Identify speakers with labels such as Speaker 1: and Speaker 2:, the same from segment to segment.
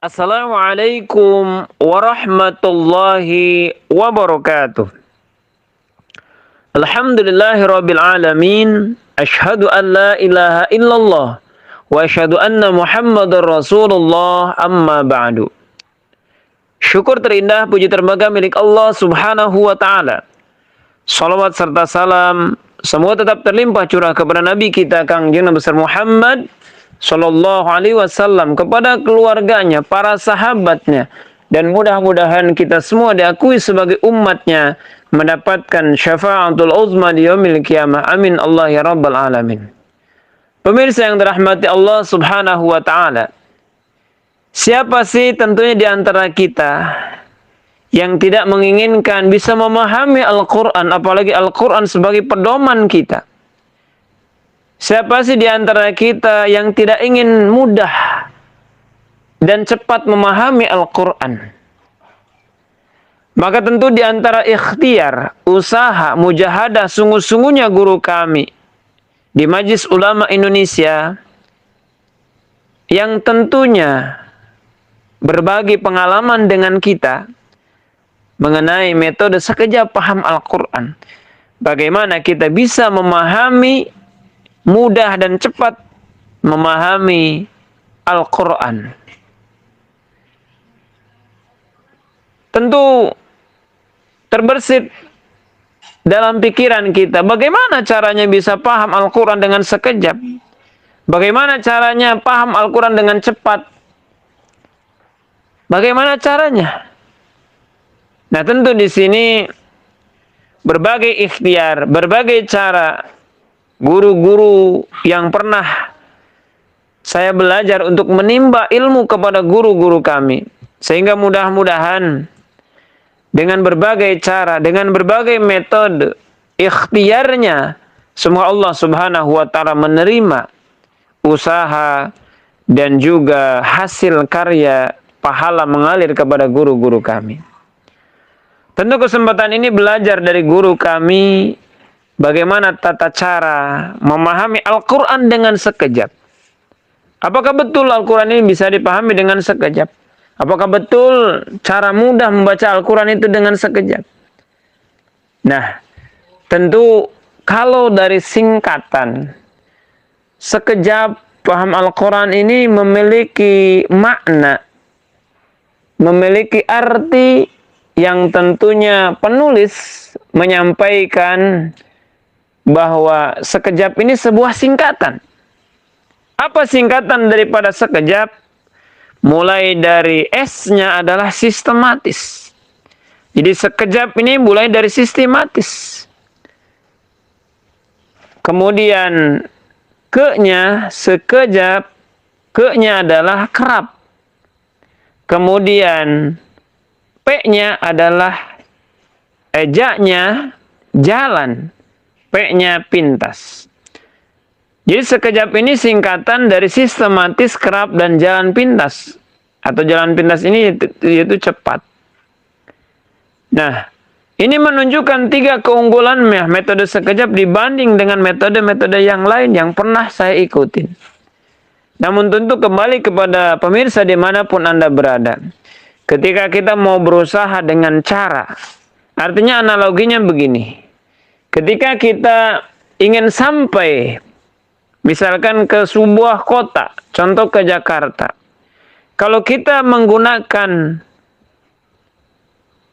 Speaker 1: Assalamualaikum warahmatullahi wabarakatuh. Alhamdulillahirabbil alamin. Asyhadu an la ilaha illallah wa asyhadu anna Muhammadar Rasulullah amma ba'du. Syukur terindah, puji terbaga milik Allah Subhanahu wa taala. Salawat serta salam semua tetap terlimpah curah kepada Nabi kita Kangjeng Nabi besar Muhammad Sallallahu Alaihi Wasallam, kepada keluarganya, para sahabatnya, dan mudah-mudahan kita semua diakui sebagai umatnya mendapatkan syafaatul uzma di yaumil qiyamah. Amin Allah ya rabbal alamin. Pemirsa yang dirahmati Allah Subhanahu wa taala, siapa sih tentunya di antara kita yang tidak menginginkan bisa memahami Al-Quran, apalagi Al-Quran sebagai pedoman kita? Siapa sih di antara kita yang tidak ingin mudah dan cepat memahami Al-Quran? Maka tentu di antara ikhtiar, usaha, mujahadah sungguh-sungguhnya guru kami di Majelis Ulama Indonesia yang tentunya berbagi pengalaman dengan kita mengenai metode sekejap paham Al-Quran. Bagaimana kita bisa memahami mudah dan cepat memahami Al-Quran. Tentu terbersit dalam pikiran kita, bagaimana caranya bisa paham Al-Quran dengan sekejap? Bagaimana caranya paham Al-Quran dengan cepat? Bagaimana caranya? Nah, tentu di sini berbagai ikhtiar, berbagai cara guru-guru yang pernah saya belajar untuk menimba ilmu kepada guru-guru kami. Sehingga mudah-mudahan dengan berbagai cara, dengan berbagai metode, ikhtiarnya, semua Allah Subhanahu wa ta'ala menerima usaha dan juga hasil karya pahala mengalir kepada guru-guru kami. Tentu kesempatan ini belajar dari guru kami bagaimana tata cara memahami Al-Quran dengan sekejap. Apakah betul Al-Quran ini bisa dipahami dengan sekejap? Apakah betul cara mudah membaca Al-Quran itu dengan sekejap? Nah, tentu kalau dari singkatan, sekejap paham Al-Quran ini memiliki makna, memiliki arti yang tentunya penulis menyampaikan bahwa sekejap ini sebuah singkatan. Apa singkatan daripada sekejap? Mulai dari S-nya adalah sistematis. Jadi sekejap ini mulai dari sistematis. Kemudian ke-nya sekejap, ke-nya adalah kerap. Kemudian P-nya adalah ja-nya jalan. P-nya pintas. Jadi sekejap ini singkatan dari sistematis, kerap, dan jalan pintas. Atau jalan pintas ini yaitu cepat. Nah, ini menunjukkan 3 keunggulan metode sekejap dibanding dengan metode-metode yang lain yang pernah saya ikutin. Namun tentu kembali kepada pemirsa dimanapun Anda berada. Ketika kita mau berusaha dengan cara, artinya analoginya begini. Ketika kita ingin sampai misalkan ke sebuah kota, contoh ke Jakarta. Kalau kita menggunakan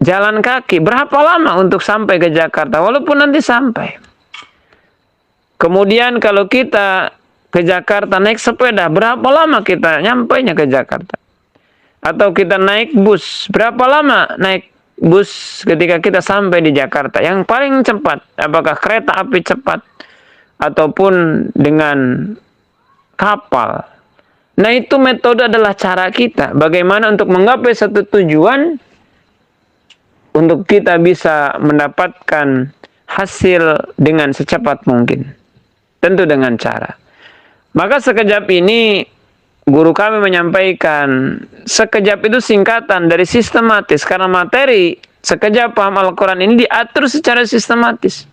Speaker 1: jalan kaki, berapa lama untuk sampai ke Jakarta? Walaupun nanti sampai. Kemudian kalau kita ke Jakarta naik sepeda, berapa lama kita nyampainya ke Jakarta? Atau kita naik bus, berapa lama naik bus ketika kita sampai di Jakarta? Yang paling cepat, apakah kereta api cepat ataupun dengan kapal? Nah, itu metode adalah cara kita bagaimana untuk menggapai satu tujuan, untuk kita bisa mendapatkan hasil dengan secepat mungkin. Tentu dengan cara. Maka sekejap ini guru kami menyampaikan, sekejap itu singkatan dari sistematis, karena materi sekejap paham Al-Quran ini diatur secara sistematis.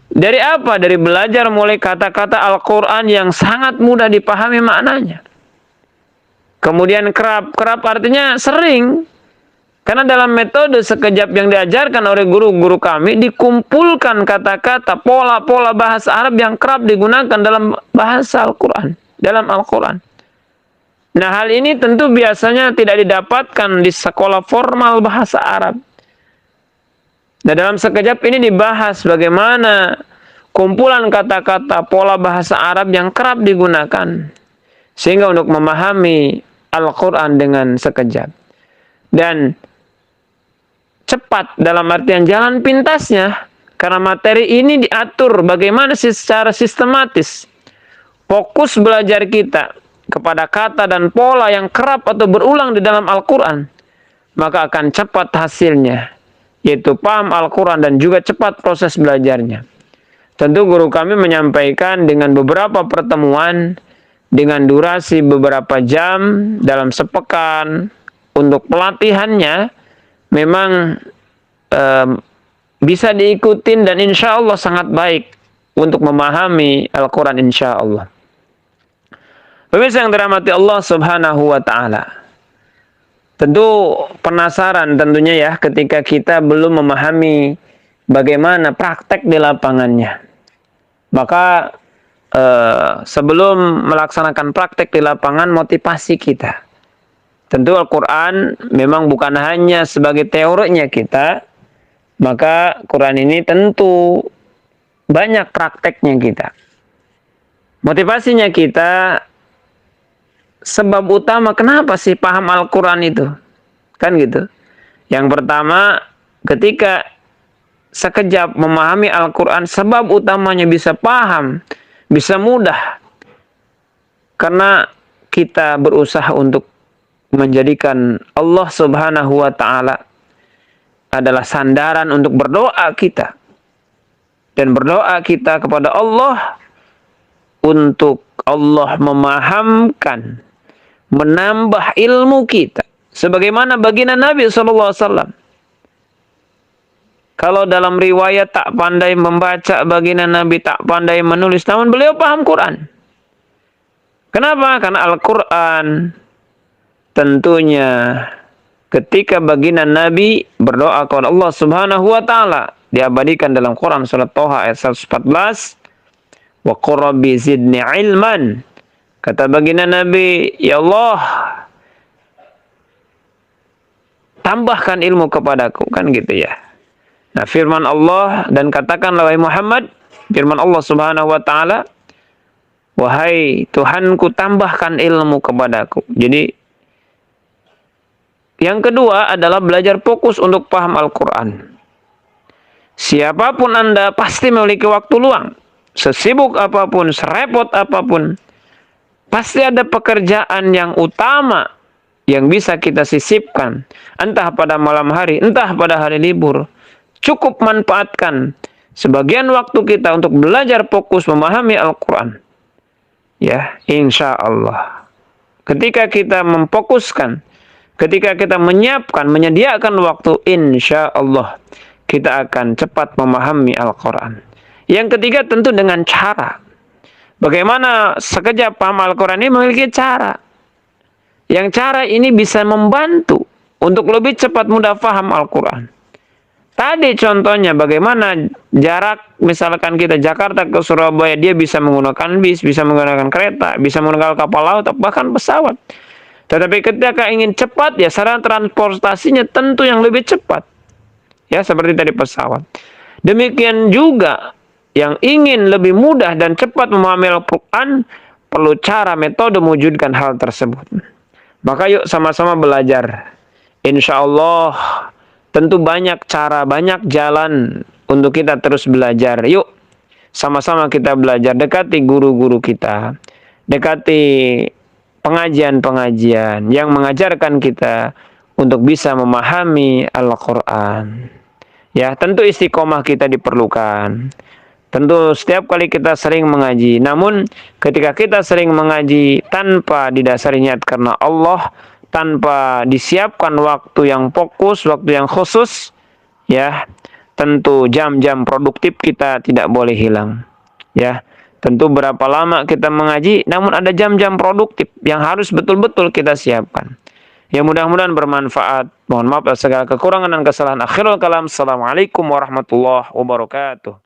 Speaker 1: Dari apa? Dari belajar mulai kata-kata Al-Quran yang sangat mudah dipahami maknanya. Kemudian kerap. Kerap artinya sering. Karena dalam metode sekejap yang diajarkan oleh guru-guru kami, dikumpulkan kata-kata, pola-pola bahasa Arab yang kerap digunakan dalam bahasa Al-Quran. Dalam Al-Quran. Nah, hal ini tentu biasanya tidak didapatkan di sekolah formal bahasa Arab. Nah, dalam sekejap ini dibahas bagaimana kumpulan kata-kata pola bahasa Arab yang kerap digunakan. Sehingga untuk memahami Al-Quran dengan sekejap. Dan cepat dalam artian jalan pintasnya, karena materi ini diatur bagaimana secara sistematis. Fokus belajar kita kepada kata dan pola yang kerap atau berulang di dalam Al-Quran, maka akan cepat hasilnya, yaitu paham Al-Quran dan juga cepat proses belajarnya. Tentu guru kami menyampaikan dengan beberapa pertemuan, dengan durasi beberapa jam dalam sepekan. Untuk pelatihannya memang bisa diikutin dan insya Allah sangat baik untuk memahami Al-Quran insya Allah. Pemirsa yang dirahmati Allah Subhanahu wa Ta'ala, tentu penasaran tentunya ya ketika kita belum memahami bagaimana praktek di lapangannya. Maka sebelum melaksanakan praktek di lapangan, motivasi kita. Tentu Al-Quran memang bukan hanya sebagai teorinya kita, maka Quran ini tentu banyak prakteknya kita. Motivasinya kita, sebab utama kenapa sih paham Al-Quran itu? Kan gitu. Yang pertama, ketika sekejap memahami Al-Quran, sebab utamanya bisa paham, bisa mudah. Karena kita berusaha untuk menjadikan Allah Subhanahu wa Ta'ala adalah sandaran untuk berdoa kita. Dan berdoa kita kepada Allah untuk Allah memahamkan, menambah ilmu kita. Sebagaimana baginda Nabi SAW. Kalau dalam riwayat tak pandai membaca, baginda Nabi tak pandai menulis, namun beliau paham Quran. Kenapa? Karena Al-Quran tentunya ketika baginda Nabi berdoa kepada Allah Subhanahu wa Ta'ala, diabadikan dalam Quran surat Toha ayat 114, wa qur rabbi zidni ilman. Kata baginda Nabi, ya Allah, tambahkan ilmu kepadaku, kan gitu ya. Nah, firman Allah, dan katakanlah wahai Muhammad, firman Allah Subhanahu wa Ta'ala, wahai Tuhanku, tambahkan ilmu kepadaku. Jadi yang kedua adalah belajar fokus untuk paham Al-Quran. Siapapun Anda pasti memiliki waktu luang. Sesibuk apapun, serepot apapun, pasti ada pekerjaan yang utama yang bisa kita sisipkan. Entah pada malam hari, entah pada hari libur. Cukup manfaatkan sebagian waktu kita untuk belajar fokus memahami Al-Quran. Ya, insya Allah. Ketika kita memfokuskan, ketika kita menyiapkan, menyediakan waktu, insya Allah kita akan cepat memahami Al-Quran. Yang ketiga tentu dengan cara. Bagaimana sekejap paham Al-Quran ini memiliki cara. Yang cara ini bisa membantu untuk lebih cepat mudah paham Al-Quran. Tadi contohnya bagaimana jarak, misalkan kita Jakarta ke Surabaya, dia bisa menggunakan bis, bisa menggunakan kereta, bisa menggunakan kapal laut, bahkan pesawat. Tetapi ketika ingin cepat, ya sarana transportasinya tentu yang lebih cepat. Ya, seperti tadi pesawat. Demikian juga yang ingin lebih mudah dan cepat memahami Al-Quran, perlu cara, metode mewujudkan hal tersebut. Maka yuk sama-sama belajar. Insya Allah tentu banyak cara, banyak jalan untuk kita terus belajar. Yuk sama-sama kita belajar. Dekati guru-guru kita. Dekati pengajian-pengajian yang mengajarkan kita untuk bisa memahami Al-Quran. Ya, tentu istiqomah kita diperlukan. Tentu setiap kali kita sering mengaji. Namun ketika kita sering mengaji tanpa didasari niat karena Allah, tanpa disiapkan waktu yang fokus, waktu yang khusus, ya, tentu jam-jam produktif kita tidak boleh hilang. Ya, Tentu berapa lama kita mengaji, namun ada jam-jam produktif yang harus betul-betul kita siapkan. Ya mudah-mudahan bermanfaat. Mohon maaf atas segala kekurangan dan kesalahan. Akhirul kalam. Assalamualaikum warahmatullahi wabarakatuh.